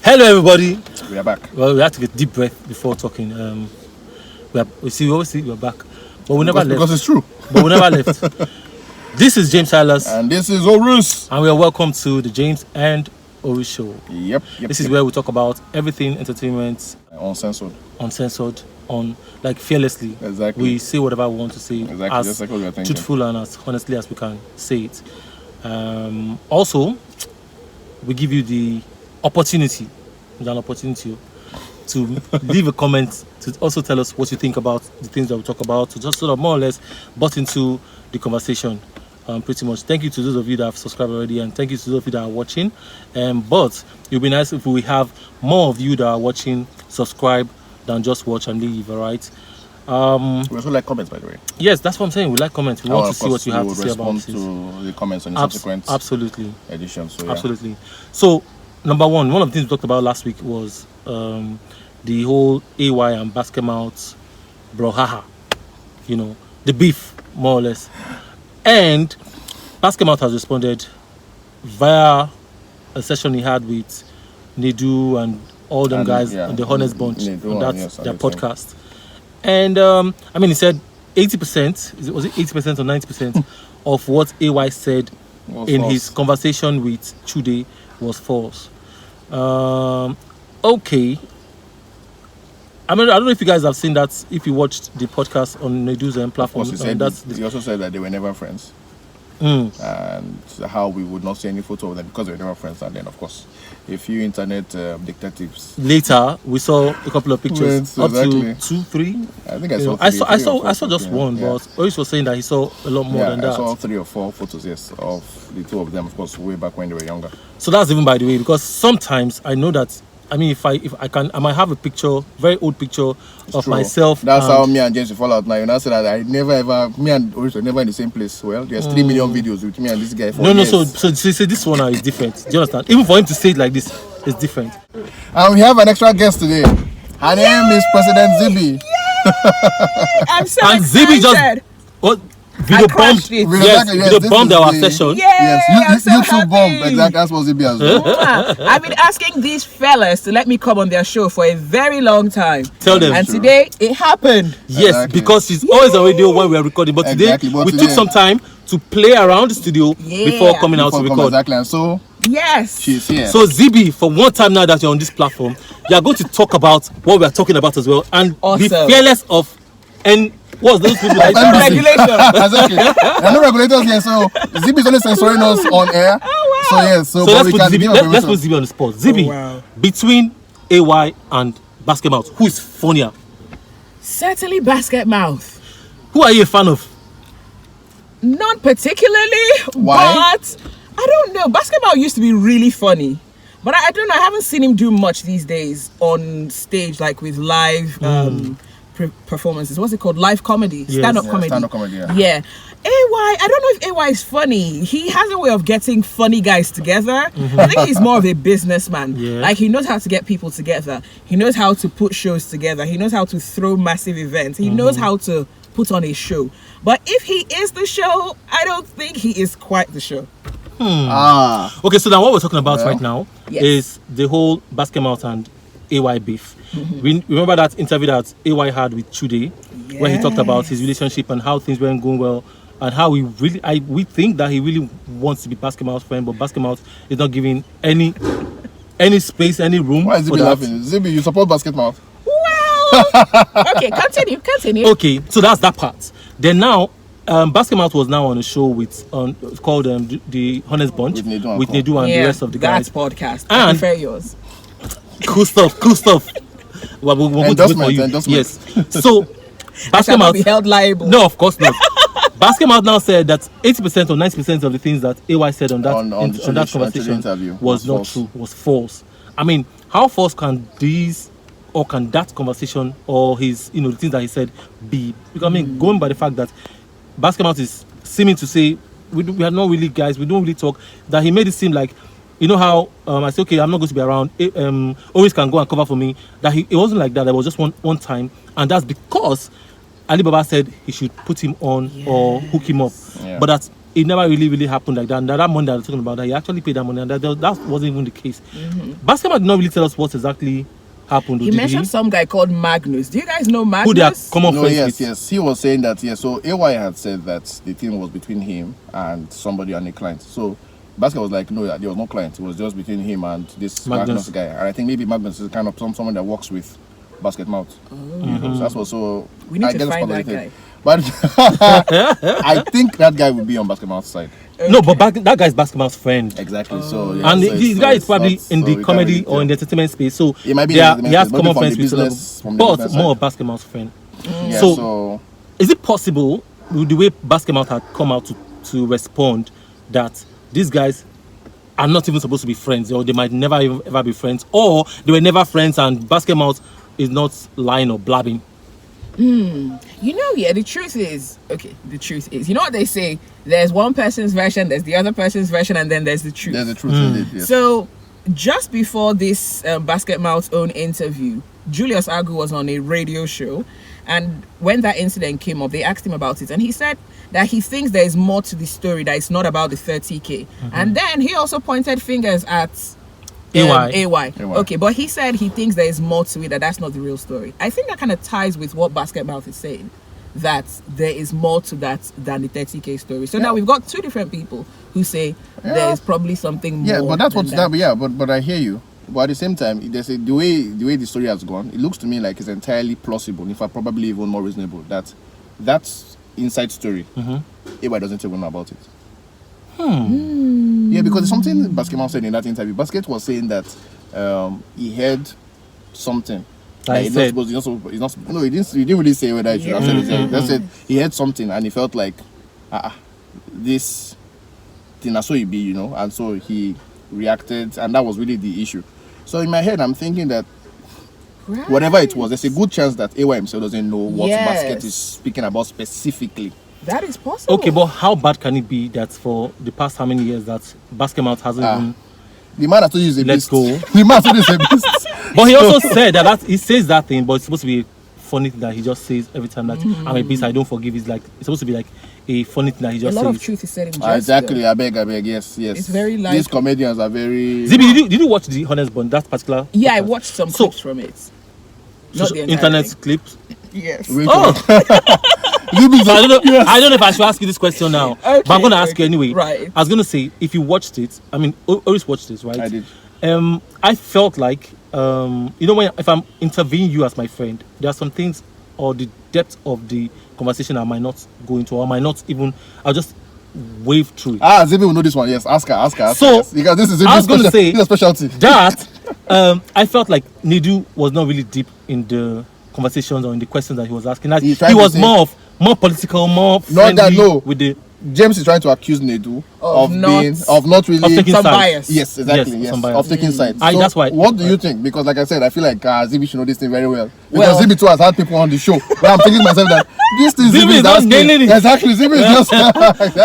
Hello, everybody. We are back. Well, we had to get deep breath before talking. We always see we're back, but we never left. Because it's true. But we never left. This is James Silas, And this is Orus. and we are welcome to the James and Ori Show. Yep. This is where we talk about everything entertainment, Uncensored. uncensored, fearlessly. Exactly. We say whatever we want to say, Exactly. as Just like what we are thinking. truthful and as honestly as we can say it. Also, we give you the opportunity, to leave a comment, to also tell us what you think about the things that we talk about, to just sort of more or less butt into the conversation. Pretty much. Thank you to those of you that have subscribed already, and thank you to those of you that are watching. But it would be nice if we have more of you that are watching subscribe than just watch and leave. All right. We also like comments, by the way. Yes, that's what I'm saying. We like comments. We want to see what you have to say about respond to the comments on the subsequent editions. So, yeah. Absolutely. So, number one of the things we talked about last week was the whole AY and Basketmouth brouhaha. You know, the beef, more or less. And Basketmouth has responded via a session he had with Nedu and all them guys on the Honest Bunch Nedu, on their podcast. And he said 80%, was it 80% or 90% of what AY said in his conversation with Chude was false. Okay. I don't know if you guys have seen that, if you watched the podcast on Nedu's platform. He also said that they were never friends. And how we would not see any photo of them because they were never friends. And then, of course, a few internet detectives. Later, we saw a couple of pictures, up to 2, 3. I think I saw three. I saw just one, but Oris was saying that he saw a lot more than that. I saw 3 or 4 photos, yes, of the two of them, of course, way back when they were younger. So that's even by the way, because sometimes I know that. If I can, I might have a picture, very old picture of myself. That's how me and James will fall out now. You know, so that I never ever, me and Oris were never in the same place. Well, there's 3 million videos with me and this guy. So this one now is different. Do you understand? Even for him to say it like this, it's different. And we have an extra guest today. Her name is President Zibi. I'm so and excited. Zibi just video bombed our session. Yes, YouTube bomb. Exactly, that's what Zibi has done. I've been asking these fellas to let me come on their show for a very long time. Tell them. And today it happened. Yes, exactly. Because she's always on radio when we are recording. But today we took some time to play around the studio before coming out to record. Exactly, and so yes, she's here. So Zibi, for one time now that you're on this platform, you are going to talk about what we are talking about as well, and be fearless of what's those people that no regulation. Exactly. There are no regulators here, so Zibi is only censoring us on air. Oh, wow. So let's put Zibi on the spot. Zibi, between AY and Basketmouth, who is funnier? Certainly Basketmouth. Who are you a fan of? Not particularly. Why? But I don't know. Basketmouth used to be really funny. But I don't know. I haven't seen him do much these days on stage, like with live performances. What's it called? Live comedy, stand-up comedy. Stand-up comedy. Yeah. AY, I don't know if AY is funny. He has a way of getting funny guys together. I think he's more of a businessman. Yeah. Like, he knows how to get people together. He knows how to put shows together. He knows how to throw massive events. He knows how to put on a show. But if he is the show, I don't think he is quite the show. Okay, so now what we're talking about right now is the whole Basketmouth and AY beef. We remember that interview that AY had with Chude, where he talked about his relationship and how things weren't going well, and how we think that he really wants to be Basketmouth's friend, but Basketmouth is not giving any space, any room. Why is Zibi laughing? Zibi, you support Basketmouth? Well, okay, continue. Okay, so that's that part. Then now, Basketmouth was now on a show called the Honest Bunch with Nedu and the rest of the guys. That's podcast. And I prefer yours. Cool stuff. Well, we'll go to for you. Yes. So Basketmouth be held liable. No, of course not. Basketmouth now said that 80% or 90% of the things that AY said on that conversation was not true, was false. How false can these, or can that conversation, or his, the things that he said be? Because going by the fact that Basketmouth is seeming to say we are not really guys, we don't really talk, that he made it seem like, you know how I said, okay, I'm not going to be around, always can go and cover for me, that it wasn't like that. It was just one time, and that's because Alibaba said he should put him on or hook him up. But that it never really happened like that. And that money that I'm talking about, that he actually paid that money, and that wasn't even the case. Basketmouth did not really tell us what exactly happened. He mentioned some guy called Magnus. Do you guys know Magnus? Who they are common friends with? Yes. He was saying that, so AY had said that the thing was between him and somebody and a client. So Basketmouth was like, no, there was no client. It was just between him and this Magnus guy. And I think maybe Magnus is kind of someone that works with Basketmouth. So that's also... We need to find that guy. But I think that guy will be on Basketmouth's side. Okay. No, but that guy is Basketmouth's friend. Exactly. So and the guy is probably in the comedy or in the entertainment space. So he might be he has common friends with but more of Basketmouth's friend. So is it possible, with the way Basketmouth had come out to respond, that these guys are not even supposed to be friends, or they might never ever be friends, or they were never friends and Basketmouth is not lying or blabbing? The truth is, you know what they say, there's one person's version, there's the other person's version, and then there's the truth. There's the truth indeed, yes. So just before this Basketmouth's own interview, Julius Agu was on a radio show, and when that incident came up, they asked him about it, and he said that he thinks there is more to the story, that it's not about the 30K. And then he also pointed fingers at AY. Okay, but he said he thinks there is more to it, that's not the real story. I think that kind of ties with what Basketmouth is saying, that there is more to that than the 30K story. So now we've got two different people who say there is probably something more. Yeah, but that's what that. Yeah, but I hear you. But at the same time, there's the way the story has gone, it looks to me like it's entirely plausible, in fact probably even more reasonable, that that's inside story. AY doesn't even know about it. Yeah, because something Basketmouth said in that interview. Basket was saying that he heard something. He didn't really say whether he should have said it. He just said he heard something and he felt like this thing so it be, and so he reacted, and that was really the issue. So in my head I'm thinking that whatever it was, there's a good chance that AY himself doesn't know what Basket is speaking about specifically. That is possible. Okay, but how bad can it be that for the past how many years that Basketmouth hasn't even... The man has to use a Let's beast. go. The man has to use a beast. But he also said that he says that thing, but it's supposed to be a funny thing that he just says every time that I'm a beast, I don't forgive. It's supposed to be like a funny thing that he just says. A lot of truth is said in jest. Exactly, I beg, yes. It's very like... These comedians are very... Zibi, did you watch the Honest Bun, that particular... Yeah, I watched some clips from it. Not the internet clips? Yes. I don't know if I should ask you this question now, but I'm going to ask you anyway. Right. I was going to say, if you watched it, I mean, always watched this, right? I did. I felt like, if I'm interviewing you as my friend, there are some things, or the depth of the conversation I might not go into, or I might not even, I'll just wave through it. Zibi will know this one. Yes, ask her. So, yes. Because this is I was going to say a specialty. that I felt like Nidu was not really deep in the conversations or in the questions that he was asking. He was more political, more friendly with the... James is trying to accuse Nedu of taking some sides. Bias. Yes, exactly. Yes, of taking sides. So that's why. What do you think? Because, like I said, I feel like Zibi should know this thing very well. Because Zibi too has had people on the show. But I'm thinking to myself that this thing Zibi is not nailing it. Exactly, Zibi is just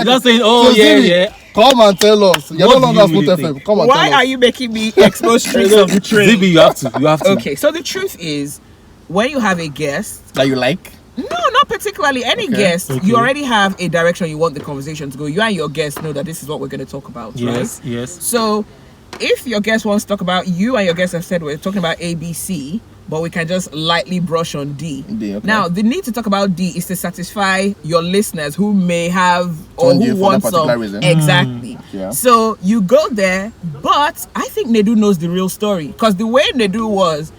just saying, Zibi, come and tell us. You're no longer Smooth FM. Come and tell us. Why are you making me expose tricks of the trade? Zibi, you have to. Okay, so the truth is, when you have a guest that you like. No, not particularly. Any guest, you already have a direction you want the conversation to go. You and your guest know that this is what we're going to talk about, right? Yes. So, if your guest wants to talk about, you and your guest have said we're talking about ABC, but we can just lightly brush on D. Okay. Now, the need to talk about D is to satisfy your listeners who may have or who want some. Reason. Exactly. Yeah. So you go there, but I think Nedu knows the real story, because the way Nedu was,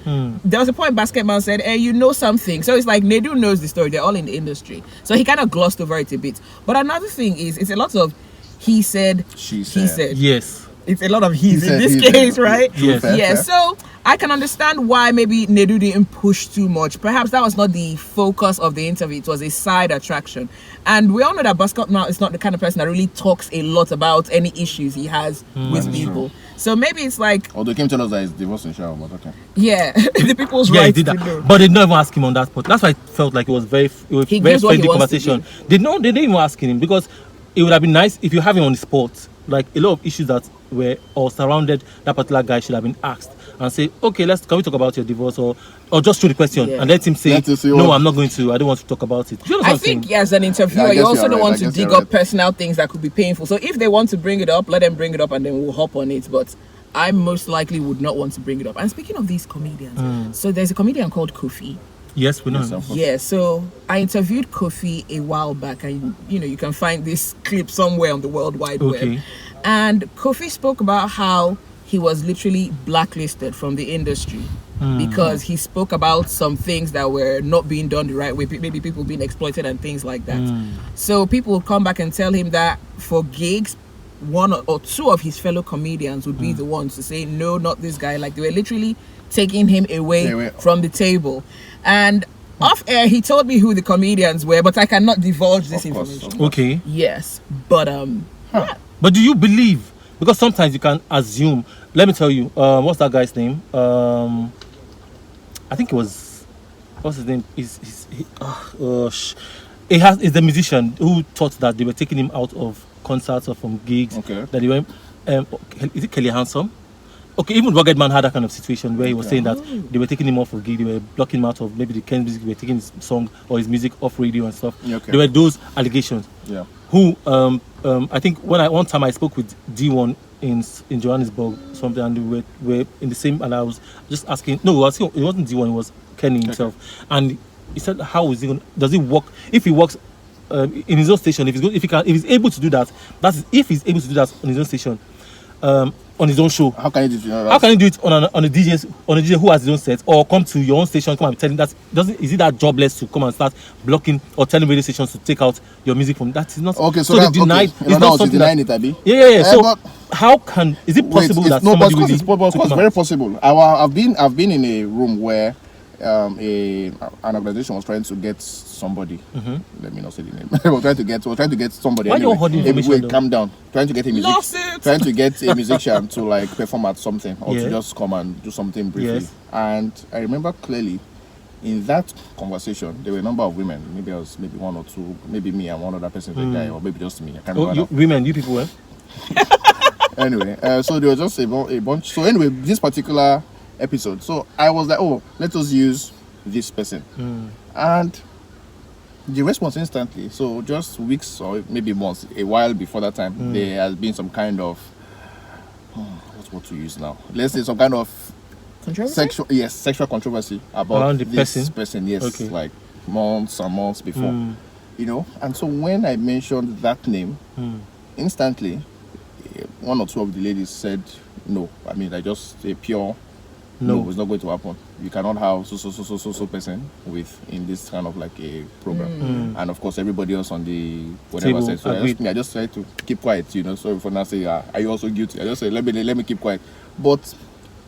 there was a point Basketmouth said, "Hey, you know something." So it's like Nedu knows the story. They're all in the industry, so he kind of glossed over it a bit. But another thing is, it's a lot of he said, she said. Yes. It's a lot of he's in this case, right? Yes. Yeah. So I can understand why maybe Nedu didn't push too much. Perhaps that was not the focus of the interview. It was a side attraction. And we all know that Basketmouth is not the kind of person that really talks a lot about any issues he has with people. True. So maybe it's like... Although he came to tell us that he's divorced in shower, but okay. Yeah, the people's right to know. But they did not even ask him on that point. That's why I felt like it was very friendly conversation. They didn't even ask him, because it would have been nice if you have him on the spot. Like, a lot of issues that were or surrounded that particular guy should have been asked. and say, okay, can we talk about your divorce, or just through the question and let him say, no, I'm not going to. I don't want to talk about it. I think as an interviewer, you also don't want to dig up personal things that could be painful. So if they want to bring it up, let them bring it up, and then we'll hop on it. But I most likely would not want to bring it up. And speaking of these comedians, so there's a comedian called Kofi. Yes, we know. Yeah, so I interviewed Kofi a while back, and you can find this clip somewhere on the World Wide Web. And Kofi spoke about how he was literally blacklisted from the industry because he spoke about some things that were not being done the right way, maybe people being exploited and things like that. So people would come back and tell him that for gigs, one or two of his fellow comedians would be the ones to say, no, not this guy. Like, they were literally taking him away from the table. And off air, he told me who the comedians were, but I cannot divulge this information. Okay. Yes, but But do you believe? Because sometimes you can assume. Let me tell you. What's that guy's name? I think it was. What's his name? It's the musician who thought that they were taking him out of concerts or from gigs. Okay. That he went. Is it Kelly Handsome? Okay, even Rugged Man had that kind of situation where he was saying that they were taking him off of gig, they were blocking him out of maybe the Ken's music, they were taking his song or his music off radio and stuff. Okay. There were those allegations. Yeah. Who I think one time I spoke with D1 in Johannesburg something, and we were in the same, and I was just asking. No, it wasn't D1, it was Kenny himself, and he said, "How is he going? Does he work? If he works in his own station, if he's able to do that, if he's able to do that on his own station." On his own show. How can he do that? How can he do it on a DJ who has his own set, or come to your own station, come and tell him that is it that jobless to come and start blocking or telling radio stations to take out your music from that? Is not okay. So they denied. Okay. It's not something denying it, Abi. Yeah. So how is it possible that somebody really? It's very possible. I've been in a room where an organization was trying to get somebody. Let me not say the name. we're trying to get somebody. Why anyway. don't you hold Wait, calm down. Trying to get a musician to like perform at something, or to just come and do something briefly. Yes. And I remember clearly, in that conversation, there were a number of women. Maybe I was one or two, maybe me and one other person, the guy, or maybe just me. I can't remember. Women, you people were. Anyway, so there was just a bunch. So anyway, this particular episode, so I was like, oh, let us use this person, and the response instantly. So just weeks or maybe months, a while before that time, there has been some kind of what to use now. Let's say some kind of sexual controversy about this person. Yes, okay. Like months and months before, And so when I mentioned that name, instantly, one or two of the ladies said no. I mean, I just a pure. No, it's not going to happen. You cannot have so person in this kind of like a program. And of course, everybody else on the whatever side. So I just try to keep quiet, So for now, say, are you also guilty? I just say, let me keep quiet. But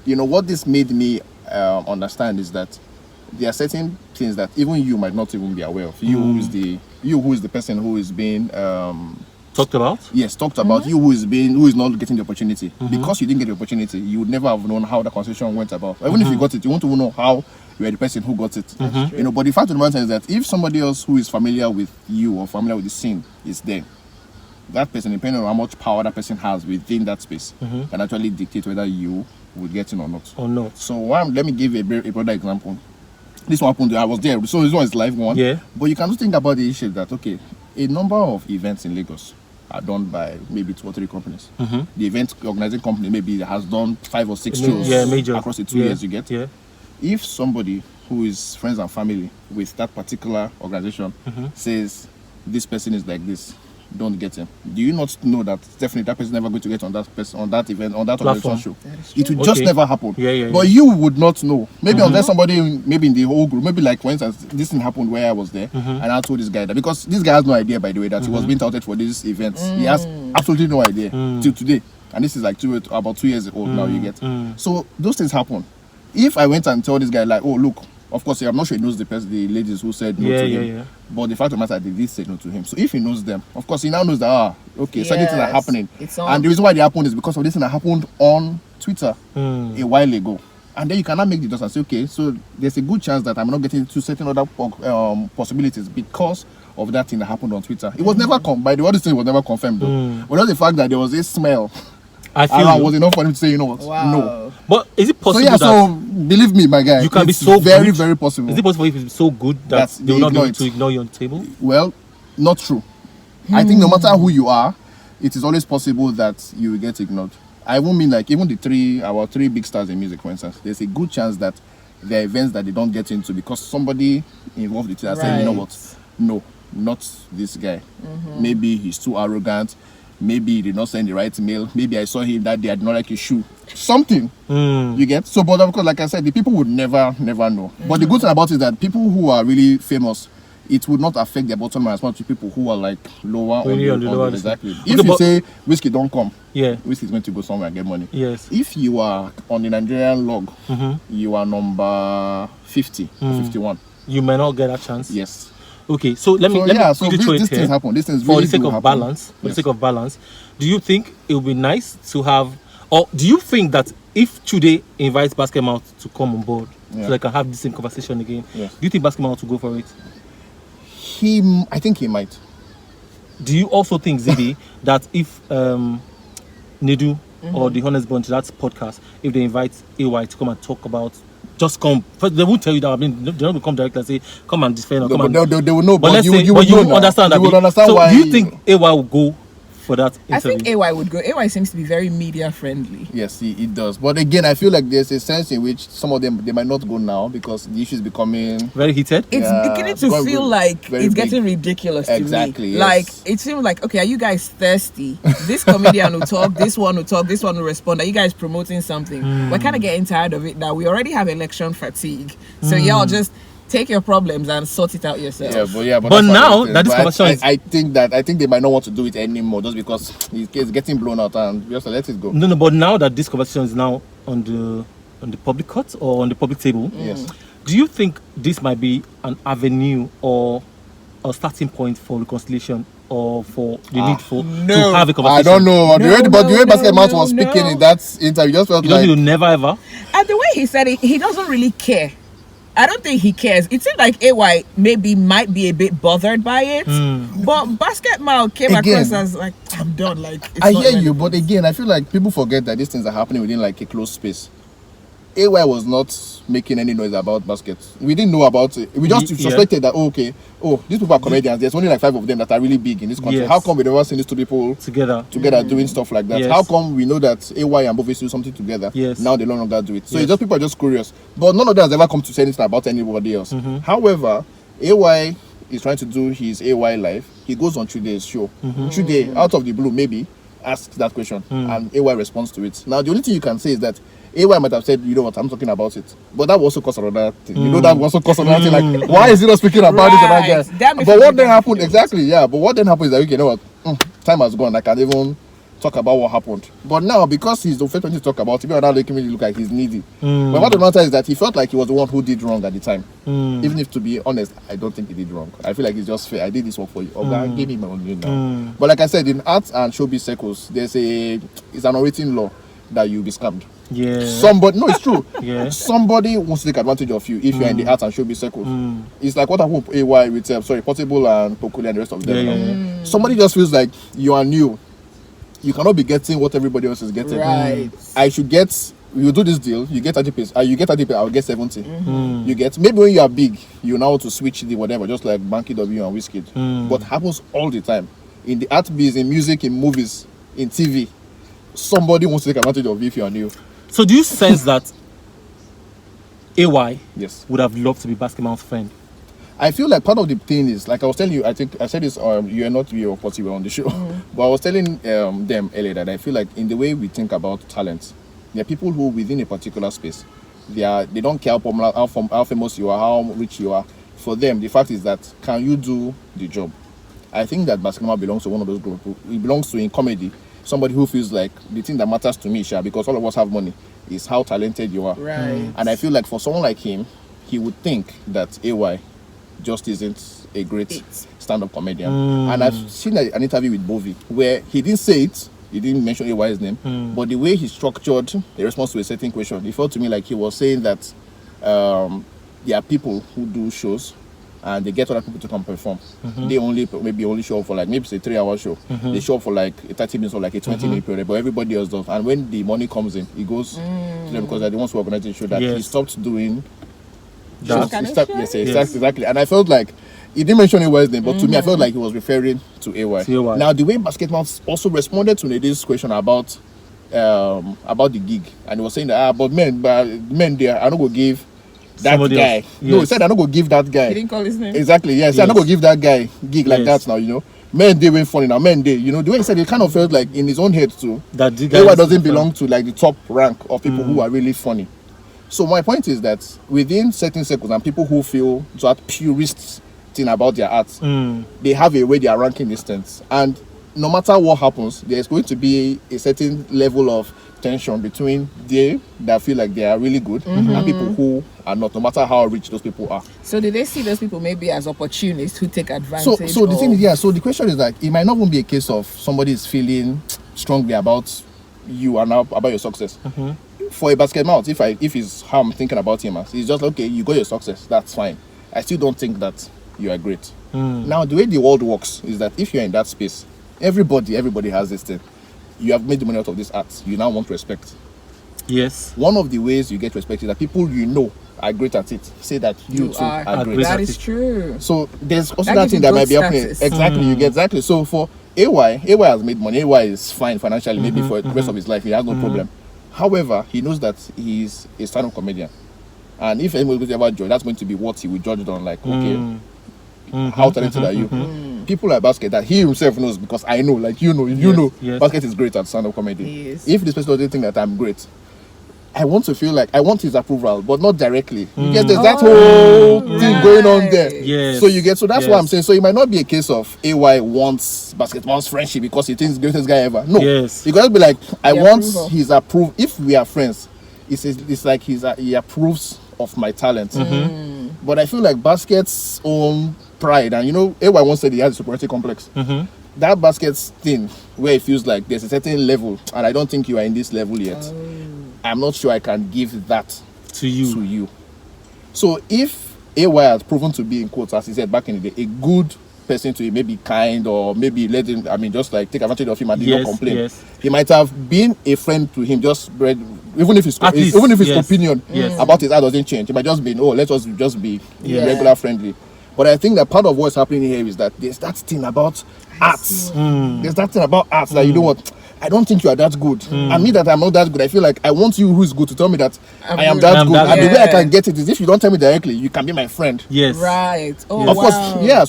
what this made me understand is that there are certain things that even you might not even be aware of. You who is the person who is being talked about? Yes, talked about. You who is not getting the opportunity. Because you didn't get the opportunity, you would never have known how the conversation went about. Even if you got it, you want to know how you are the person who got it. But the fact of the matter is that if somebody else who is familiar with you or familiar with the scene is there, that person, depending on how much power that person has within that space, can actually dictate whether you will get in or not. So let me give a broader example. This one happened. I was there, so this one is live one. Yeah. But you can just think about the issue that a number of events in Lagos are done by maybe 2 or 3 companies. The event organizing company maybe has done 5 or 6 shows across the 2 years. You get. Yeah. If somebody who is friends and family with that particular organization says this person is like this, don't get him. Do you not know that definitely that person is never going to get on that person, on that event, on that organization show? It will just never happen. But you would not know. Maybe unless somebody, maybe in the whole group, maybe like for instance, this thing happened where I was there, and I told this guy that because this guy has no idea, by the way, that he was being touted for this event. He has absolutely no idea till today, and this is like about 2 years old now. You get. So those things happen. If I went and told this guy like, oh look. Of course, I'm not sure he knows the ladies who said no to him. But the fact of the matter is they did say no to him. So if he knows them, of course, he now knows that, certain things are happening. And the reason why they happened is because of this thing that happened on Twitter a while ago. And then you cannot make the dots and say, okay, so there's a good chance that I'm not getting to certain other possibilities because of that thing that happened on Twitter. It was never by the way, this thing was never confirmed though. But just the fact that there was a smell. I was enough for him to say, you know what? Wow. No. But is it possible believe me, my guy, you can be so very, good? very possible. Is it possible if it's so good that they will not be able to ignore you on the table? Well, not true. I think no matter who you are, it is always possible that you will get ignored. I won't mean like even our three big stars in music, for instance. There's a good chance that there are events that they don't get into because somebody involved with it has said, you know what, no, not this guy. Maybe he's too arrogant. Maybe he did not send the right mail. Maybe I saw him that day, I did not like his shoe. Something. You get? So, but of course, like I said, the people would never know. But the good thing about it is that people who are really famous, it would not affect their bottom line as much as people who are like lower really on the lower. Exactly. If you say Whiskey don't come, Whiskey is going to go somewhere and get money. Yes. If you are on the Nigerian log, you are number 50 or 51. You may not get a chance. Yes. Okay, so let me this things happen. This things really for the sake of balance. For the sake of balance, do you think it would be nice to have, or do you think that if Chude invites Basketmouth to come on board, so they can have the same conversation again, do you think Basketmouth will go for it? I think he might. Do you also think, Zidi, that if Nedu or the Honest Bunch, that's podcast, if they invite AY to come and talk about, just come. First, they won't tell you that. I mean, they don't come directly and say, "Come and defend." Or no, come but they will know. But you understand that. You will understand so why. Do you think AY will go for that interview? I think AY would go. AY seems to be very media friendly. Yes, it does. But again, I feel like there's a sense in which some of them they might not go now because the issue is becoming very heated. It's beginning to feel like it's getting ridiculous to me. Exactly. Yes. Like it seems like, okay, are you guys thirsty? This comedian will talk, this one will talk, this one will respond. Are you guys promoting something? We're kind of getting tired of it now. We already have election fatigue, so y'all just take your problems and sort it out yourself. But now that this conversation I think they might not want to do it anymore just because it's getting blown out and we have to let it go. No, but now that this conversation is now on the public court or on the public table, yes. Do you think this might be an avenue or a starting point for reconciliation or for the need for to have a conversation? I don't know. The way Basketmouth was speaking in that interview, just felt like you never ever. And the way he said it, he doesn't really care. I don't think he cares. It seems like AY might be a bit bothered by it, but Basketmouth came across as like, I'm done. Like I hear you, but again, I feel like people forget that these things are happening within like a closed space. AY was not making any noise about basket. We didn't know about it. We just suspected that these people are comedians. There's only like 5 of them that are really big in this country. Yes. How come we never seen these 2 people together doing stuff like that? Yes. How come we know that AY and Bovis do something together? Yes. Now they no longer do it. So it's just people are just curious. But none of them has ever come to say anything about anybody else. However, AY is trying to do his AY live. He goes on Chude's show. Chude, out of the blue, maybe asks that question and AY responds to it. Now the only thing you can say is that AY might have said, you know what, I'm talking about it. But that will also cause another thing. You know, that will also cause another thing. Like, why is he not speaking about this and that guy? But what then happened? Exactly, yeah. But what then happened is that, okay, you know what, time has gone. I can't even talk about what happened. But now, because he's the first one to talk about it, people are now making me look like he's needy. But what the matter is that he felt like he was the one who did wrong at the time. Even if, to be honest, I don't think he did wrong. I feel like it's just fair. I did this work for you. Oga, give me my own now. But like I said, in arts and showbiz circles, it's an unwritten law that you'll be scammed. Yeah. It's true. Somebody wants to take advantage of you if you're in the arts and showbiz circles. It's like what happened with AY with Portable and Pokuli and the rest of them. Somebody just feels like you are new. You cannot be getting what everybody else is getting. Right. You do this deal, you get 30%, you get 30%, I'll get 70. You get, maybe when you are big, you now want to switch the whatever, just like Banky W and Whiskey. But happens all the time. In the art biz, in music, in movies, in TV, somebody wants to take advantage of you if you are new. So do you sense that AY yes. would have loved to be Basketmouth's friend? I feel like part of the thing is, like I was telling you, I think I said this, you are not your party were on the show, but I was telling them earlier that I feel like in the way we think about talent, there are people who within a particular space, they don't care how famous you are, how rich you are. For them, the fact is that, can you do the job? I think that Basketmouth belongs to one of those groups. It belongs to, in comedy, somebody who feels like the thing that matters to me, because all of us have money, is how talented you are. Right. And I feel like for someone like him, he would think that AY just isn't a great stand-up comedian. And I've seen an interview with Bovi where he didn't say it, he didn't mention AY's name, but the way he structured the response to a certain question, it felt to me like he was saying that there are people who do shows and they get other people to come perform. They only show up for like maybe it's a 3-hour show. They show up for like a 30 minutes or like a 20-minute period, but everybody else does. And when the money comes in, it goes to them because they're the ones who organize the show. That he stopped doing that. Exactly. And I felt like he didn't mention AY's name, but to me, I felt like he was referring to AY. Now, the way Basketmouth also responded to this question about the gig, and he was saying that but men there, I don't go give that guy. Else. No, he said I don't go give that guy. He didn't call his name. Exactly. Yes, I don't go give that guy gig like that now. You know, men they went funny now. Men they, you know, the way he said it kind of felt like in his own head too that AY doesn't belong to like the top rank of people who are really funny. So my point is that within certain circles and people who feel that purist thing about their art, they have a way they are ranking these things, and no matter what happens, there's going to be a certain level of tension between they that feel like they are really good and people who are not, no matter how rich those people are. So do they see those people maybe as opportunists who take advantage? So the thing is, so the question is like, it might not even be a case of somebody is feeling strongly about you and about your success. For a Basketmouth, if it's how I'm thinking about him, it's just okay, you got your success, that's fine. I still don't think that you are great. Now the way the world works is that if you're in that space, everybody has this thing. You have made the money out of this art. You now want respect. Yes. One of the ways you get respect is that people you know are great at it say that you too are great at it. That is true. So there's also that thing that might be happening. Exactly, you get exactly. So for AY has made money. AY is fine financially, maybe for the rest of his life. He has no problem. However, he knows that he's a stand-up comedian. And if anyone goes about judge, that's going to be what he will judge on. Like, okay, how talented are you? People like Basket that he himself knows, because I know, like you know, Basket is great at stand-up comedy. If this person doesn't think that I'm great, I want to feel like I want his approval, but not directly. You get there's that whole thing going on there. So you get, so that's why I'm saying. So it might not be a case of AY wants Basketmouth's friendship because he thinks he's the greatest guy ever. No, you gotta be like, I want his approval. If we are friends, it's like he approves of my talent. But I feel like Basket's own pride, and you know, AY once said he has a superiority complex. That Basket's thing where it feels like there's a certain level, and I don't think you are in this level yet. I'm not sure I can give that to you. So if AY has proven to be, in quotes, as he said back in the day, a good person to him, maybe kind, or maybe let him, just like take advantage of him and did not complain. He might have been a friend to him, just read, even if his opinion about his art doesn't change. It might just be, let us just be regular friendly. But I think that part of what's happening here is that there's that thing about arts. There's that thing about arts that you know what, I don't think you are that good. And me that I'm not that good, I feel like I want you who is good to tell me that I am that good. And the way I can get it is if you don't tell me directly, you can be my friend. Right. Of course,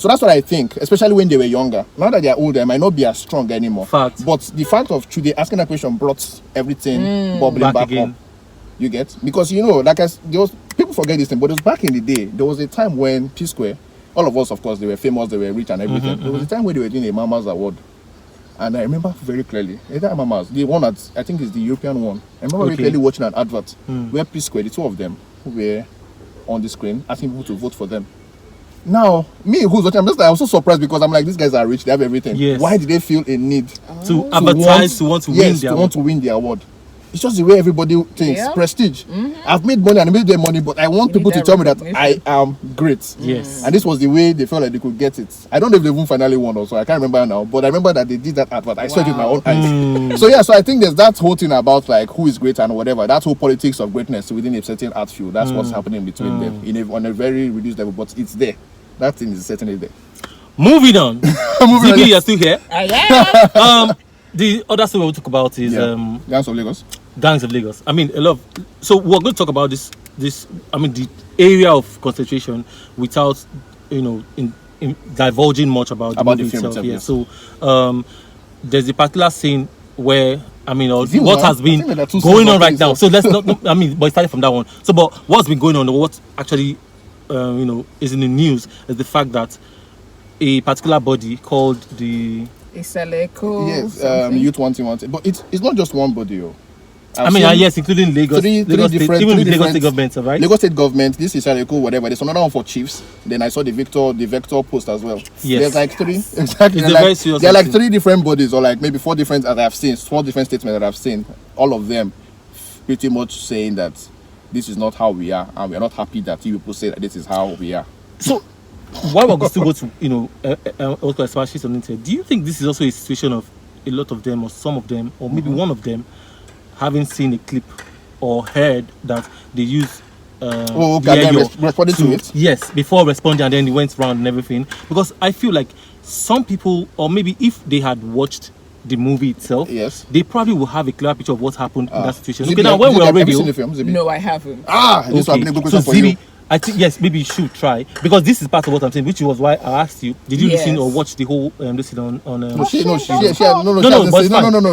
so that's what I think, especially when they were younger. Now that they are older, they might not be as strong anymore. But the fact of today asking that question brought everything bubbling back up. You get? Because you know, like people forget this thing, but it was back in the day, there was a time when P Square, all of us, of course, they were famous, they were rich and everything. There was a time where they were doing a Mama's Award. And I remember very clearly, Mama's, the one that I think is the European one. I remember very clearly watching an advert where P Square, the two of them, who were on the screen asking people to vote for them. Now, me who's watching, I was so surprised because I'm like, these guys are rich, they have everything. Why did they feel a need to advertise, to want to win the award? It's just the way everybody thinks. Prestige. I've made money and I made them money, but I want people to tell me that I am great. And this was the way they felt like they could get it. I don't know if they even finally won also. I can't remember now. But I remember that they did that advert. I saw it with my own eyes. So I think there's that whole thing about like who is great and whatever. That whole politics of greatness within a certain art field. That's what's happening between them on a very reduced level. But it's there. That thing is certainly there. Moving on. Ziggy, you're still here. Yeah. The other thing we'll talk about is Gangs of Lagos. Gangs of Lagos. I mean, a lot of, so we're going to talk about this the area of concentration without in divulging much about the movie film itself. So there's a particular scene where what has been going on right now. So let's not but it started from that one. So but what's been going on, what actually is in the news is the fact that a particular body called the Youth Wanting. But it's not just one body. Yes, including Lagos. Three Lagos different State government, right? Lagos State government, this is Shaleko, whatever. There's another one for chiefs. Then I saw the Vector post as well. Yes. There's like three. Exactly. There are like three different bodies, or like maybe four different that I've seen, 4 different statements that I've seen. All of them pretty much saying that this is not how we are, and we are not happy that you people say that this is how we are. So while we're still go to also especially on internet, do you think this is also a situation of a lot of them or some of them or maybe one of them having seen a clip or heard that they use responding to it? Yes, before responding, and then it went around and everything. Because I feel like some people, or maybe if they had watched the movie itself, yes, they probably will have a clear picture of what happened in that situation. Okay, now when we're on radio, no, I haven't. This okay. would have been a good So question for you. I think yes, maybe you should try, because this is part of what I'm saying, which was why I asked you. Did you listen or watch the whole listen on? No,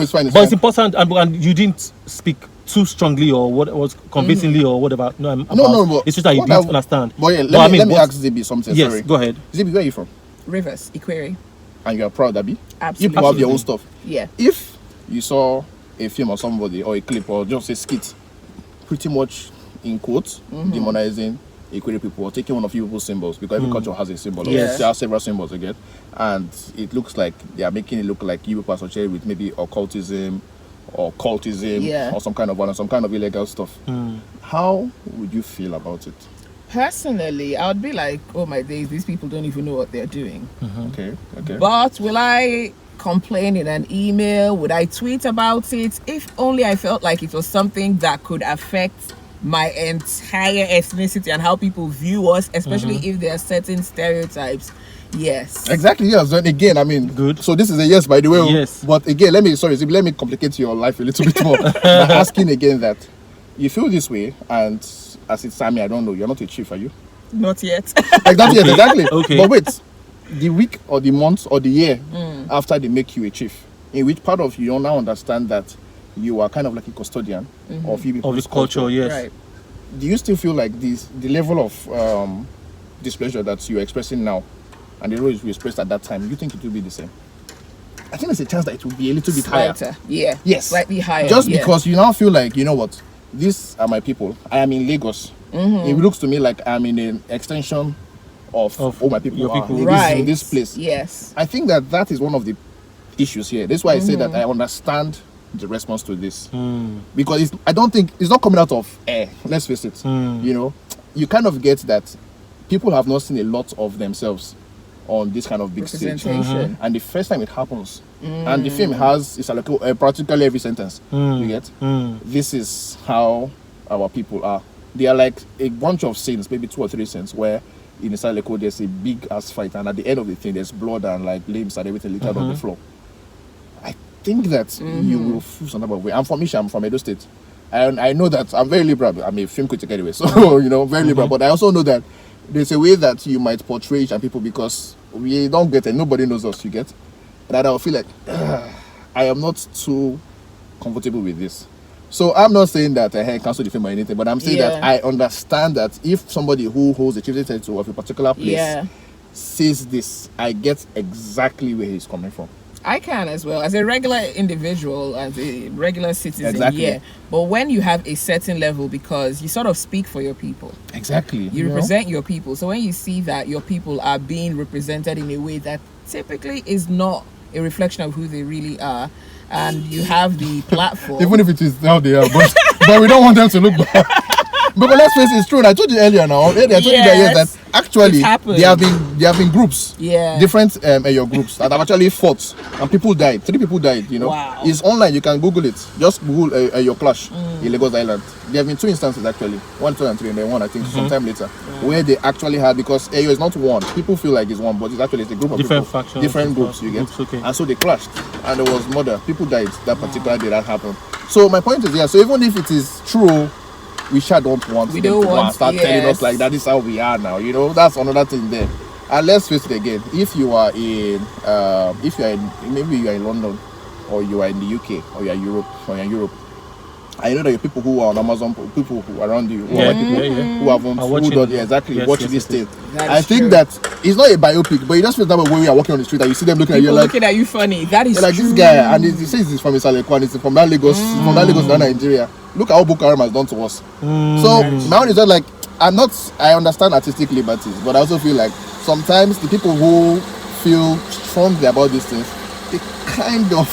it's fine. But it's important, and you didn't speak too strongly or what was convincingly or whatever. No, it's just that you didn't understand. But yeah, let me ask Zibi something. Yes, sorry. Go ahead. Zibi, where are you from? Rivers, Ikwere. And you are proud, Abi? Absolutely. You have your own stuff. Yeah. If you saw a film or somebody or a clip or just a skit, pretty much in quotes, demonizing Ikwere people or taking one of people's symbols, because every culture has a symbol. Yes. There are several symbols again, and it looks like they are making it look like you people are associated with maybe occultism or cultism or some kind of one or some kind of illegal stuff. How would you feel about it? Personally, I would be like, oh my days, these people don't even know what they're doing. Okay. But will I complain in an email? Would I tweet about it? If only I felt like it was something that could affect my entire ethnicity and how people view us, especially if there are certain stereotypes. Yes. Exactly, yes. And again, I mean, good. So this is a yes, by the way. Yes. But again, let me complicate your life a little bit more by asking again that you feel this way, and as it's Sammy, I don't know, you're not a chief, are you? Not yet. Exactly. Okay. But wait, the week or the month or the year after they make you a chief, in which part of you now understand that you are kind of like a custodian of this culture, yes. Right. Do you still feel like the level of displeasure that you're expressing now and the level you expressed at that time, you think it will be the same? I think there's a chance that it will be a little bit higher. Yeah. Yes. Slightly higher. Just because you now feel like, you know what, these are my people. I am in Lagos. It looks to me like I'm in an extension of all my people. Your people. Right. In this place. Yes. I think that is one of the issues here. That's why I say that I understand the response to this. Because I don't think it's not coming out of air. Let's face it. You know, you kind of get that people have not seen a lot of themselves on this kind of big stage. And the first time it happens, and the film it's like practically every sentence. You get? This is how our people are. They are like a bunch of scenes, maybe 2 or 3 scenes, where in the Saleko there's a big ass fight, and at the end of the thing there's blood and like limbs and everything littered on the floor. I think that you will feel some type of way. I'm from Isha, I'm from Edo State. And I know that I'm very liberal. I'm a film critic anyway, so you know, very liberal. But I also know that there's a way that you might portray Asian people, because we don't get it, nobody knows us, you get? That I'll feel like I am not too comfortable with this. So I'm not saying that I cancel the film or anything, but I'm saying that I understand that if somebody who holds a chieftain title of a particular place says this, I get exactly where he's coming from. I can as well, as a regular individual, as a regular citizen. Exactly. But when you have a certain level, because you sort of speak for your people. Exactly. You represent your people. So when you see that your people are being represented in a way that typically is not a reflection of who they really are, and you have the platform, even if it is how they are, but we don't want them to look bad. But let's face it, it's true. And I told you earlier now. I told you that actually there have been groups, different your groups that have actually fought, and people died. 3 people died. You know, wow. It's online. You can Google it. Just Google your clash in Lagos Island. There have been 2 instances actually, 1, 2, and 3, and then 1 I think sometime later, where they actually had, because Ayo is not one. People feel like it's one, but it's actually a group of different people, factions, different groups. You get, okay. And so they clashed, and there was murder. People died that particular day that happened. So my point is, so even if it is true, we don't want them to start telling us like that is how we are now. You know, that's another thing there. And let's face it again, if you are in maybe you are in London, or you are in the UK, or you are in Europe, I know that your people who are on Amazon, people who are around you, who haven't watch this thing. I think that it's not a biopic, but you just feel that when you are walking on the street and you see them looking at you like, looking at you funny. That is like true. This guy, and he says he's from Isaleko, and he's from that Lagos, to Nigeria. Look at how Boko Haram has done to us. So my own is just like, I understand artistic liberties, but I also feel like sometimes the people who feel strongly about these things, they kind of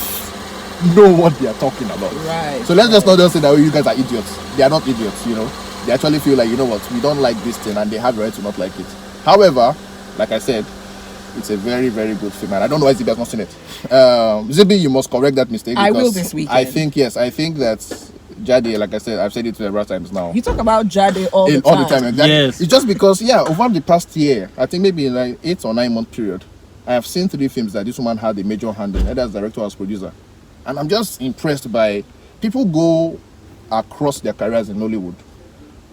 know what they are talking about. Right. So let's just not just say that you guys are idiots. They are not idiots, you know. They actually feel like, you know what, we don't like this thing, and they have the right to not like it. However, like I said, it's a very, very good film, and I don't know why Zibi has not seen it. Zibi, you must correct that mistake. I will this weekend. I think that Jade, like I said, I've said it several times now. You talk about Jade all the time. Exactly. Yes. It's just because, over the past year, I think maybe in like 8 or 9 month period, I have seen 3 films that this woman had a major hand in, either as director or as producer. And I'm just impressed by people go across their careers in Nollywood,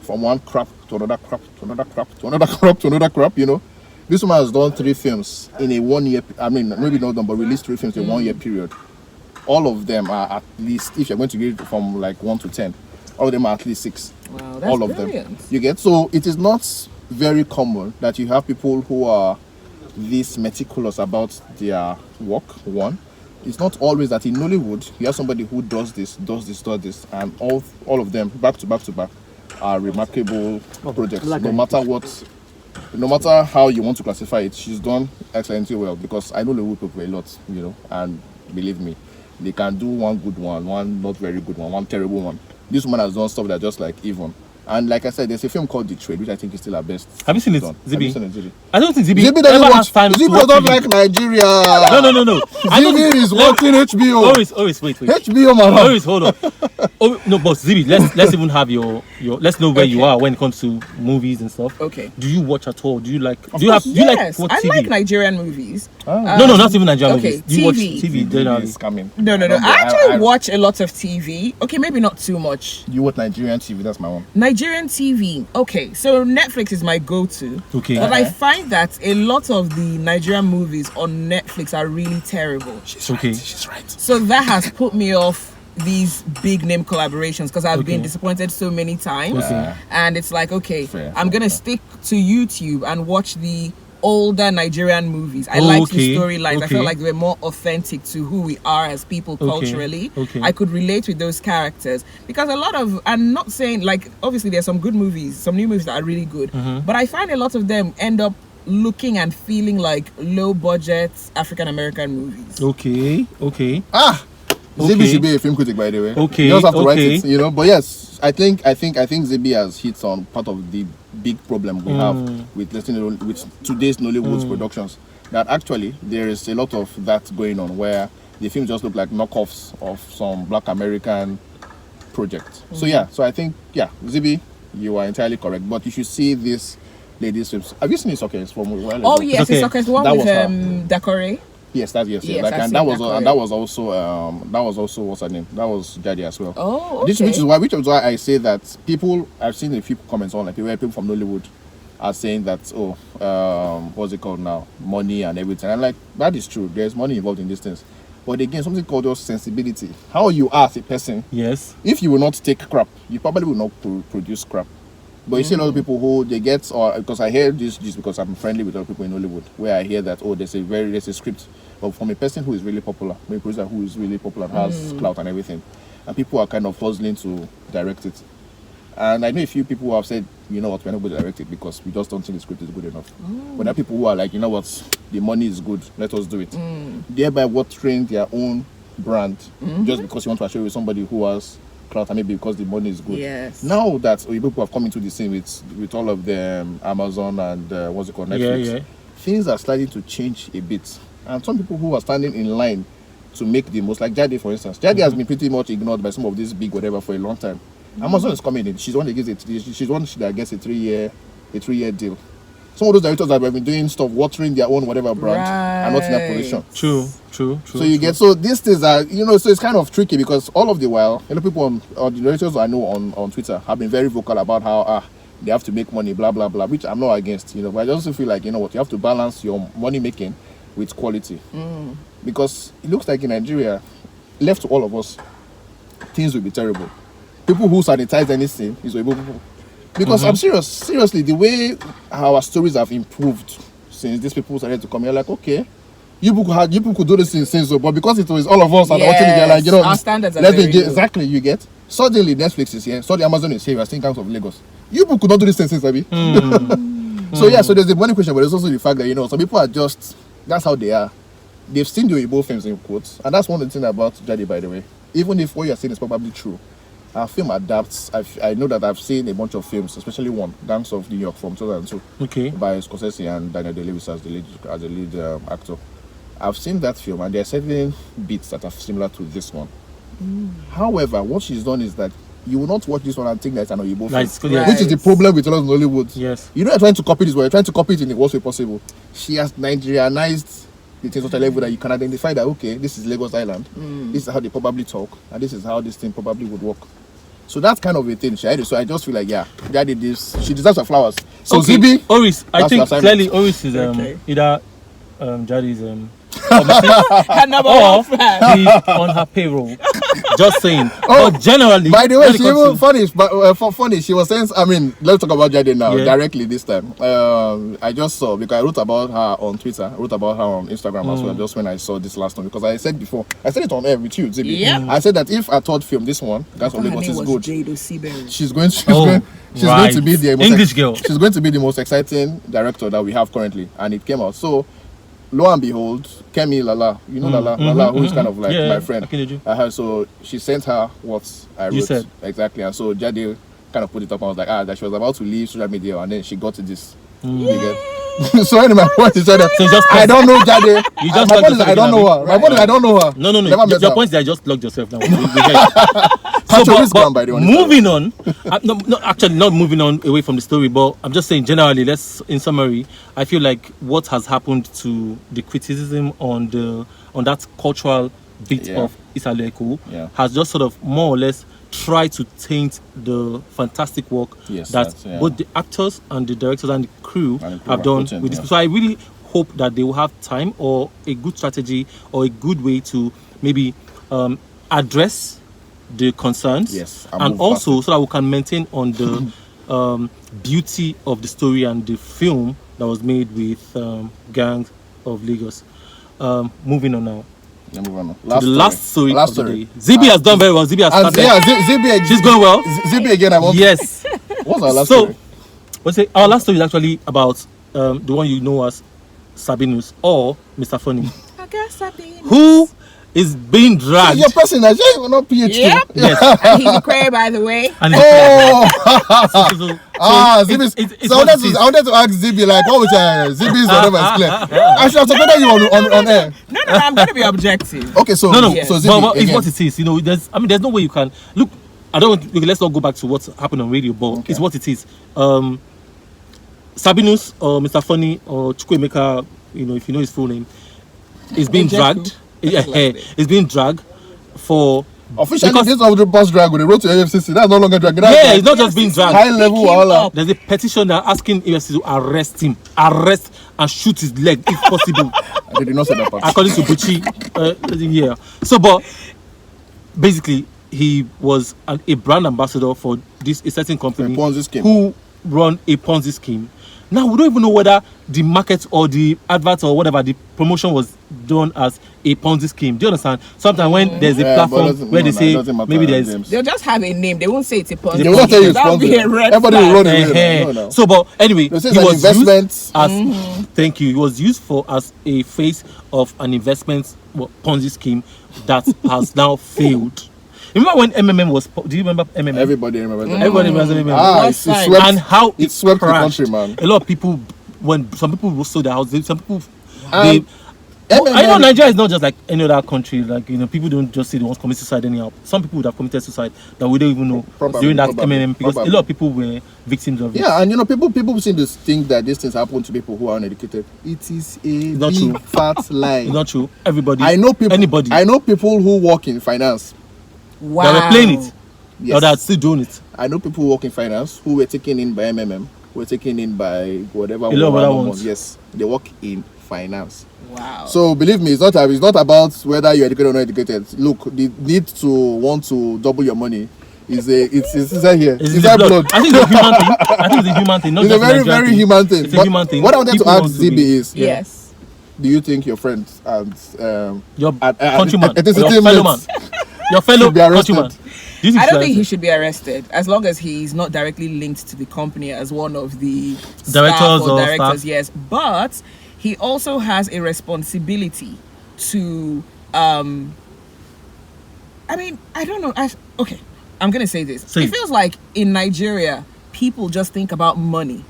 from one crap to another crap to another crap to another crap to another crap, you know. This woman has done 3 films in a 1 year, I mean, maybe not done, but released 3 films in a 1 year period. All of them are at least, if you're going to give it from like 1 to 10, all of them are at least 6. Wow, that's all of brilliant. them. You get? So it is not very common that you have people who are this meticulous about their work, one. It's not always that in Nollywood, you have somebody who does this, and all of them, back to back, are remarkable projects. No matter how you want to classify it, she's done excellently well, because I know Nollywood people a lot, you know, and believe me, they can do one good one not very good one terrible one. This woman has done stuff that just like even. And like I said, there's a film called The Trade, which I think is still her best. Have you seen it, Zibi? Zibi? Have you seen it, Zibi? I don't think Zibi doesn't ever has time to Zibi watch doesn't TV. like Nigeria. No. Zibi is watching HBO. Always, wait. HBO, man. Always, hold on. Oh, no, but Zibi, let's even have your let's know where you are when it comes to movies and stuff. Okay. Do you watch at all? Do you like Yes, what I TV? like Nigerian movies. No, not even Nigerian okay, movies. Do you watch TV. TV generally? Is coming. No. I actually watch a lot of TV. Okay, maybe not too much. You watch Nigerian TV, that's my one. Nigerian TV. Okay, so Netflix is my go-to. Okay. But I find that a lot of the Nigerian movies on Netflix are really terrible. She's right. So that has put me off these big name collaborations, because I've been disappointed so many times. And it's like, okay, I'm going to stick to YouTube and watch the older Nigerian movies. I like the storylines. I felt like they were more authentic to who we are as people culturally. I could relate with those characters, because a lot of, I'm not saying, like, obviously there's some good movies, some new movies that are really good, but I find a lot of them end up looking and feeling like low budget African American movies. Okay. Zibi should be a film critic, by the way. Okay. You also have to write it, you know. But yes, I think Zibi has hit on part of the big problem we have with today's Nollywood productions. That actually there is a lot of that going on, where the films just look like knockoffs of some Black American projects. So I think Zibi, you are entirely correct. But you should see this lady's films. Have you seen it? Okay, it's from a while ago. Oh yes, it's okay. It's the one That with was Dakore. Yes, that was also what's her name? That was Jade as well. Oh, okay. Which is why I say that people, I've seen a few comments on, like, where people from Nollywood are saying that what's it called now, money and everything. I'm like, that is true. There's money involved in these things, but again, something called your sensibility. How you are as a person. Yes. If you will not take crap, you probably will not produce crap. But you see a lot of people who they get, or because I hear this just because I'm friendly with other people in Hollywood, where I hear that there's a script, but from a person who is really popular, a producer who is really popular, has clout and everything, and people are kind of puzzling to direct it. And I know a few people who have said, you know what, we're not going to direct it because we just don't think the script is good enough. But there are people who are like, you know what, the money is good, let us do it. Thereby watering their own brand just because you want to assure you somebody who has clout, and maybe because the money is good. Yes. Now that people have come into the scene with all of the Amazon and Netflix, things are starting to change a bit. And some people who are standing in line to make the most, like Jade, for instance. Jade has been pretty much ignored by some of these big whatever for a long time. Amazon is coming in. She's one that gets a 3-year deal. Some of those directors that have been doing stuff, watering their own whatever brand, are not in that position. True. So you get, so these things are, so it's kind of tricky, because all of the while, people on the directors I know on Twitter have been very vocal about how they have to make money, blah blah blah, which I'm not against, but I just feel like, you have to balance your money making with quality, because it looks like in Nigeria, left to all of us, things will be terrible. People who sanitize anything is able people. Because I'm seriously, the way our stories have improved since these people started to come here, like, okay, you people could do this since, but because it was all of us and watching it, like, our standards are very good. Exactly, you get. Suddenly Netflix is here, suddenly Amazon is here, we are seeing counts of Lagos. You people could not do this since, Abi. So there's the money question, but there's also the fact that, some people are just, that's how they are. They've seen the Igbo films in quotes, and that's one of the things about Jade, by the way. Even if what you're saying is probably true, Our film adapts. I know that I've seen a bunch of films, especially one, Gangs of New York from 2002, Okay. by Scorsese and Daniel Day-Lewis as the lead actor. I've seen that film, and there are certain bits that are similar to this one. However, what she's done is that you will not watch this one and think that's an Oyibo film, Right. which is the problem with a lot of Hollywood. Yes. You know, you're trying to copy this, but you're trying to copy it in the worst way possible. She has Nigerianized the thing such a level that you can identify that, okay, this is Lagos Island, this is how they probably talk, and this is how this thing probably would work. So that's kind of a thing. So I just feel like, yeah, Daddy, this, she deserves her flowers. So Okay. Zibi, Oris, I that's think your assignment. clearly Oris is Okay. either Jadi's Her number or one fan. he's on her payroll. Just saying. Oh, but generally, by the way, when it she comes even to- funny, but for funny, she was saying, I mean, let's talk about Jade now, Yeah. directly this time. I just saw, because I wrote about her on Twitter, I wrote about her on Instagram as well, just when I saw this last one, because I said before, I said it on air with you, Zibi. Yeah. I said that if a third film, this one, Guys of Her Lagos, name is was good, Jado Seabury. she's going Right. to be the most English girl. She's going to be the most exciting director that we have currently, and it came out. So, lo and behold, Kemi Lala, you know Lala, who is kind of like Yeah, my friend. So she sent her what I wrote. You said. Exactly, and so Jade kind of put it up. I was like, that she was about to leave social media, and then she got to this. You get? So anyway, my point is that So just I don't know Jade. You just My plugged point is I don't know yourself her. My point is I don't know her. No. Never met Your her. point is that I just plugged yourself now. We heard. Patrick Wisdom, by the way. Moving on, no, actually not moving on away from the story, but I'm just saying generally, in summary, I feel like what has happened to the criticism on that cultural bit Yeah. of Isaleko Yeah. has just sort of more or less tried to taint the fantastic work Yes, that that's, yeah. both the actors and the directors and the crew And the crew have have done put in, with this. yeah. So I really hope that they will have time or a good strategy or a good way to maybe address the concerns, Yes, and move also so that we can maintain on the beauty of the story and the film that was made with Gangs of Lagos. Moving on now Yeah, move on. to the last story Last of the story. day. Zibi has done very well. Zibi has And started. yeah, Zibi, She's going well. Zibi again. I want. Yes. What's our last So, story? what's it? Our last story is actually about the one you know as Sabinus or Mr. Funny, Oga Sabinus. who is being dragged. Your person, you're not PhD. Yep. Yes. And he's a queer, by the way. And Oh, it's Zibi. So I wanted to ask Zibi, like, what was Zibi's whatever is clear. I should have supported you on air. No, I'm going to be objective. Okay, so no. Yes. so Zibi, But it's again. what it is. You know, there's no way you can look. I don't. Okay, let's not go back to what happened on radio, but Okay. it's what it is. Sabinus or Mr. Funny or Chukwemeka, you know, if you know his full name, is being dragged. Is being dragged for Officially, because- this of the bus drag with the road to EFCC. That's no longer dragging. That's yeah, like it's not just being dragged. high level. Pick him Wala. up. There's a petition that asking EFCC to arrest him, and shoot his leg if possible, They did not say that part. according to Buchi. Yeah. So, but basically, he was a brand ambassador for a certain company A Ponzi scheme. who run a Ponzi scheme. Now we don't even know whether the market or the advert or whatever the promotion was done as a Ponzi scheme. Do you understand? Sometimes when there's a Yeah, but platform doesn't- where no, they no, say it doesn't matter, maybe there's James. They'll just have a name. They won't say it's a Ponzi. They will not tell you it's That would be a sponsored. red Everybody will flag. run away. Eh, No. So, but anyway, They say he it's an was investment. used as thank you. He was used as a face of an investment Ponzi scheme that has now failed. Remember when MMM was? Do you remember MMM? Everybody remembers that. Everybody remembers MMM. It Fine. swept. And how it swept the crashed. country, man. A lot of people, when some people sold their house, some people. And I know MMM Nigeria is not just like any other country. Like, you know, people don't just say they want to commit suicide anyhow. Some people would have committed suicide that we don't even know Probably, during that probably, MMM because probably. a lot of people were victims of it. Yeah, and you know, people seem to think that these things happen to people who are uneducated. It is a not big true. fat lie. It's not true. Everybody. I know people. Anybody. I know people who work in finance. Wow. That were playing it. Yes. Or that are still doing it. I know people who work in finance who were taken in by MMM, who were taken in by whatever. A lot of whatever other one. ones. Yes, they work in finance. Wow. So believe me, it's not about whether you're educated or not educated. Look, the need to want to double your money is it's inside here. It's in inside the blood. I think it's a human thing. I think it's a human thing. Not It's a just very, Nigerian very thing. human thing. It's a But human thing. what I wanted to People ask want to ZB be- is, Yes. do you think your friends and Your and- countryman, or ethnicity your fellow man, mates your fellow should be arrested? countryman. Do you think I don't so? think he should be arrested as long as he's not directly linked to the company as one of the Directors staff or or directors. staff. Yes, but he also has a responsibility to. I mean, I don't know. Okay, I'm going to say this. Say it feels like in Nigeria, people just think about money.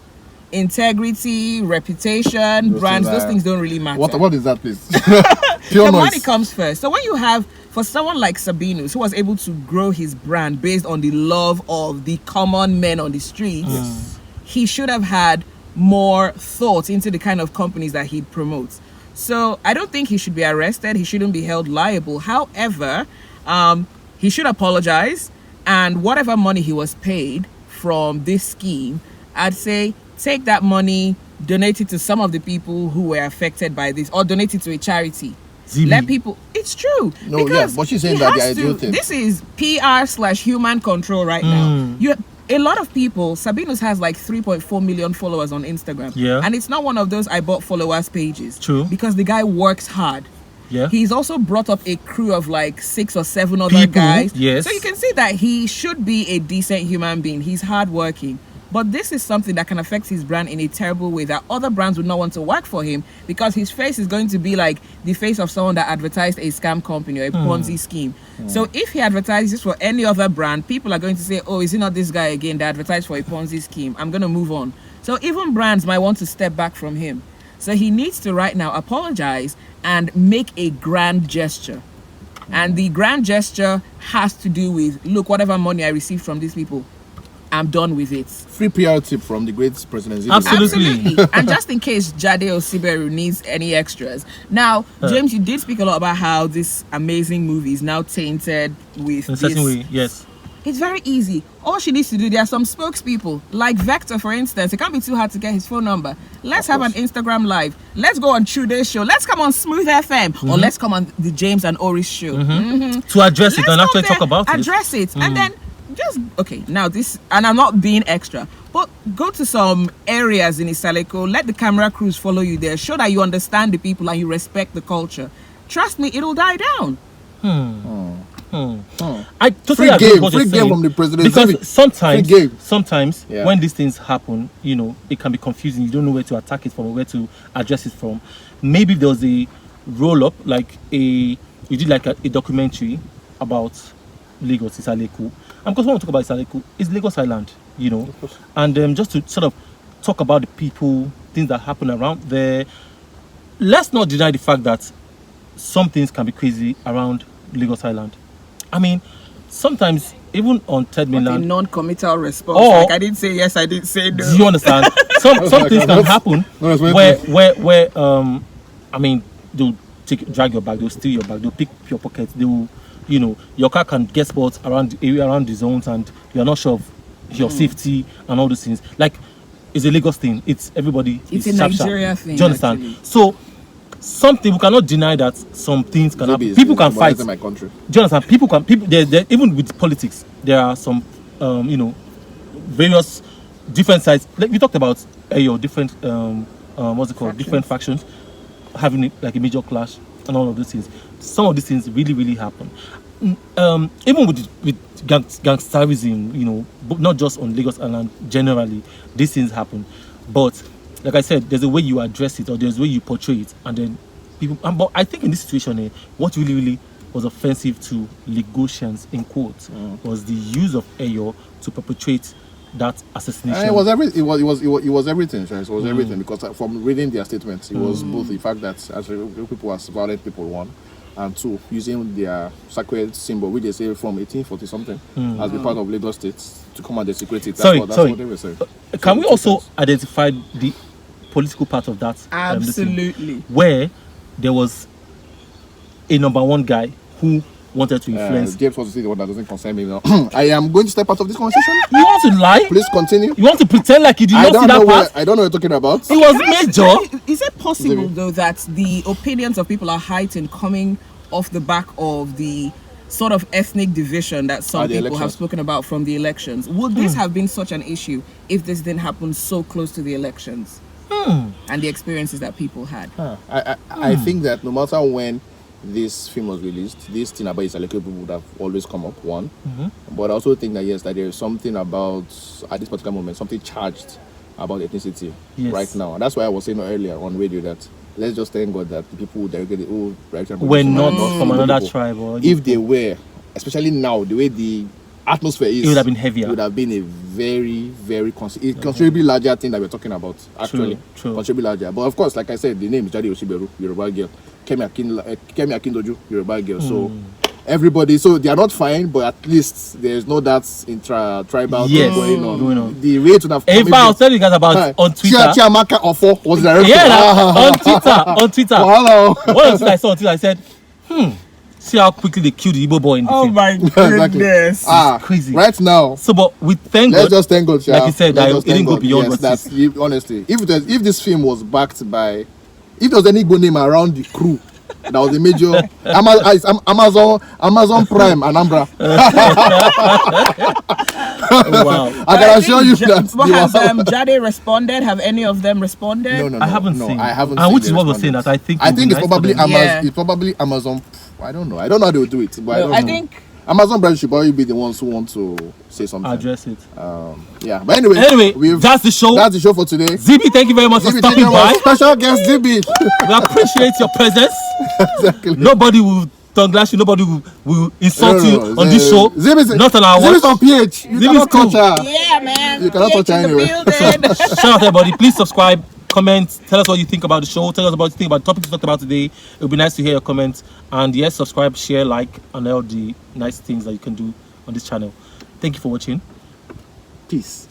Integrity, reputation, brands, those things don't really matter. What is that, please? The money comes first. So when you have, for someone like Sabinus, who was able to grow his brand based on the love of the common men on the streets, he should have had more thought into the kind of companies that he promotes. So I don't think he should be arrested. He shouldn't be held liable. However, he should apologize, and whatever money he was paid from this scheme, I'd say take that money, donate it to some of the people who were affected by this, or donate it to a charity. Let people. It's true. No, yeah, but she's saying that the ideal thing. This is PR/human control right now. A lot of people. Sabinus has like 3.4 million followers on Instagram. Yeah, and it's not one of those I bought followers pages. True, because the guy works hard. Yeah, he's also brought up a crew of like 6 or 7 other guys. Yes, so you can see that he should be a decent human being. He's hardworking. But this is something that can affect his brand in a terrible way, that other brands would not want to work for him, because his face is going to be like the face of someone that advertised a scam company or a Ponzi scheme. So if he advertises for any other brand, people are going to say, oh, is he not this guy again that advertised for a Ponzi scheme? I'm going to move on. So even brands might want to step back from him. So he needs to right now apologize and make a grand gesture. And the grand gesture has to do with, look, whatever money I received from these people, I'm done with it. Free PR tip from the great president. Absolutely. And just in case Jade Osiberu needs any extras. Now, James, you did speak a lot about how this amazing movie is now tainted with in a certain way. Yes. It's very easy. All she needs to do, there are some spokespeople, like Vector, for instance. It can't be too hard to get his phone number. Let's have an Instagram live. Let's go on Today's show. Let's come on Smooth FM. Or let's come on the James and Ori's show. To address it and actually talk about it. Address it. And then just, okay, now this, and I'm not being extra, but go to some areas in Isaleko, let the camera crews follow you there, show that you understand the people and you respect the culture. Trust me, it'll die down. I totally agree with what you're saying, from the president. Because sometimes when these things happen, you know, it can be confusing. You don't know where to attack it from or where to address it from. Maybe there was a roll-up, like you did like a documentary about Lagos, Isaleko. And because when we talk about Isaleko, it's Lagos Island, you know, and just to sort of talk about the people, things that happen around there. Let's not deny the fact that some things can be crazy around Lagos Island. I mean, sometimes even on Third Mainland, a non-committal response. Like I didn't say yes, I didn't say no. Do you understand? Some things can happen where I mean, they'll drag your bag, they'll steal your bag, they'll pick your pocket, they'll, you know, your car can get spots around the area, around the zones, and you're not sure of your safety and all those things. Like, it's a Lagos thing. It's everybody. It's a Nigeria thing. Do you understand? Actually. So, something we cannot deny that some things can happen. People can fight. In my country. Do you understand? People even with politics, there are some, you know, various different sides. Like we talked about your different, what's it called? Different factions having like a major clash and all of those things. Some of these things really happen. Even with gangsterism, you know, but not just on Lagos Island, generally, these things happen. But like I said, there's a way you address it, or there's a way you portray it, and then people. But I think in this situation, what really was offensive to Lagosians, in quotes, was the use of Eyo to perpetrate that assassination. And it was everything. It was everything, Charles. It was everything, because from reading their statements, it was both the fact that as people, as violent people, one, and two, using their sacred symbol, which they say from 1840 something, as the part of Lagos State, to come and desecrate it. That's what they were saying. Can we also identify the political part of that? Absolutely. Where there was a number one guy who wanted to influence. James wants to say the one that doesn't concern me now. I am going to step out of this conversation. You want to lie? Please continue. You want to pretend like you did not see that part? I don't know what you're talking about. It was major. Is it possible, though, that the opinions of people are heightened coming off the back of the sort of ethnic division that some people have spoken about from the elections? Would this have been such an issue if this didn't happen so close to the elections and the experiences that people had? I think that no matter when this film was released, this thing about Isaleko people would have always come up, one. But I also think that, yes, that there is something about, at this particular moment, something charged about ethnicity right now. And that's why I was saying earlier on radio that let's just thank God that the people who directed the whole direction were not from another tribe. Or if they were, especially now, the way the atmosphere is, it would have been heavier. It would have been a very, very considerably larger thing that we're talking about. Actually, true. Considerably larger. But of course, like I said, the name is Jade Oshiberu, Yoruba girl. Kemi Akindoju, Yoruba girl. So everybody, so they are not fine, but at least there's no that intra-tribal thing going on. The rate would have. In fact, I'll tell you guys about on Twitter. Chiamaka Ofo was the on Twitter. Wow. One of the things I saw on Twitter, I said, see how quickly they killed the Igbo boy in the film. My goodness. Exactly. Crazy. Right now. So, but we thank Let's God. just thank God, like you said, that it didn't go beyond what that's honestly. If this film was backed by, if there was any Igbo name around the crew, that was a major Amazon Prime Anambra. Wow. I can assure you that. Has Jade responded? Have any of them responded? No. I haven't seen. I haven't. And which is what we're saying that I think it's probably Amazon. It's probably Amazon. I don't know how they will do it, but I think Amazon Prime should probably be the ones who want to say something. Address it. Yeah, but anyway, that's the show. That's the show for today. Zibi, thank you very much for stopping by. Special guest Zibi. We appreciate your presence. Exactly. Nobody will tongue-lash you. Nobody will insult you on this show. Zibi, not on our watch. Zibi's on PH. You cannot touch her. Yeah, man. You cannot touch her anyway. Shout out everybody. Please subscribe, comment, tell us what you think about the show. Tell us what you think about the topics we talked about today. It would be nice to hear your comments. And yes, subscribe, share, like, and all the nice things that you can do on this channel. Thank you for watching. Peace.